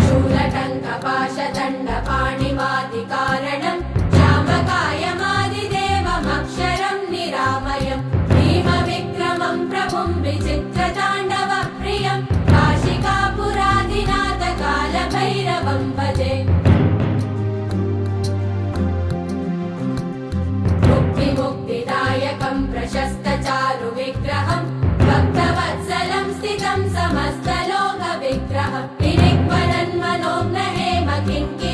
शूलटङ्कपाशदण्डपाणिमादिकारणम् जामकायमादिदेवमक्षरम् निरामयम् भीमविक्रमम् प्रभुम् विचित्रताण्डवप्रियम् काशिकापुरादिनाथकालभैरवम् भजे मुक्तिदायकम् प्रशस्तचारुविग्रहम् भक्तवत्सलम् स्थितम् समस्तलोकविग्रहम् विनिक्वलन्मनोज्ञ हेम किङ्किणी